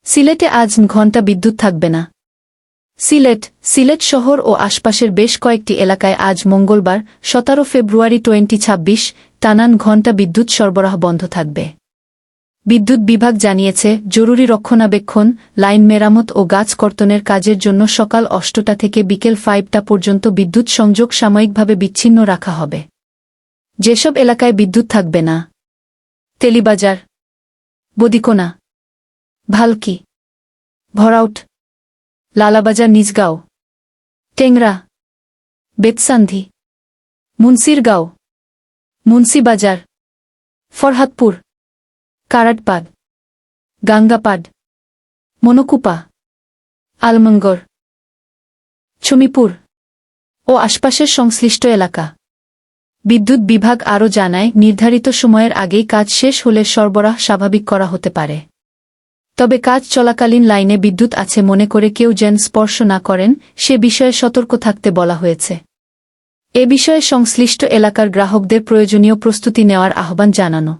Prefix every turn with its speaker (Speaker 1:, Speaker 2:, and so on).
Speaker 1: সিলেটে আজ ঘণ্টা বিদ্যুৎ থাকবে না। সিলেট শহর ও আশপাশের বেশ কয়েকটি এলাকায় আজ মঙ্গলবার 17 ফেব্রুয়ারি 2026 টানান ঘণ্টা বিদ্যুৎ সরবরাহ বন্ধ থাকবে। বিদ্যুৎ বিভাগ জানিয়েছে, জরুরি রক্ষণাবেক্ষণ, লাইন মেরামত ও গাছ কর্তনের কাজের জন্য সকাল 8টা থেকে বিকেল 5টা পর্যন্ত বিদ্যুৎ সংযোগ সাময়িকভাবে বিচ্ছিন্ন রাখা হবে। যেসব এলাকায় বিদ্যুৎ থাকবে না: তেলিবাজার, বদিকোনা, ভালকি, ভরাউট, লালাবাজার, নিজগাঁও, টেংরা, বেতসান্ধি, মুন্সিরগাঁও, মুন্সিবাজার, ফরহাদপুর, কারাটপাড়, গাঙ্গাপাড়, মনকুপা, আলমনগর, ছমিপুর ও আশপাশের সংশ্লিষ্ট এলাকা। বিদ্যুৎ বিভাগ আরও জানায়, নির্ধারিত সময়ের আগেই কাজ শেষ হলে সরবরাহ স্বাভাবিক করা হতে পারে। তবে কাজ চলাকালীন লাইনে বিদ্যুৎ আছে মনে করে কেউ যেন স্পর্শ না করেন, সে বিষয়ে সতর্ক থাকতে বলা হয়েছে। এ বিষয়ে সংশ্লিষ্ট এলাকার গ্রাহকদের প্রয়োজনীয় প্রস্তুতি নেওয়ার আহ্বান জানানো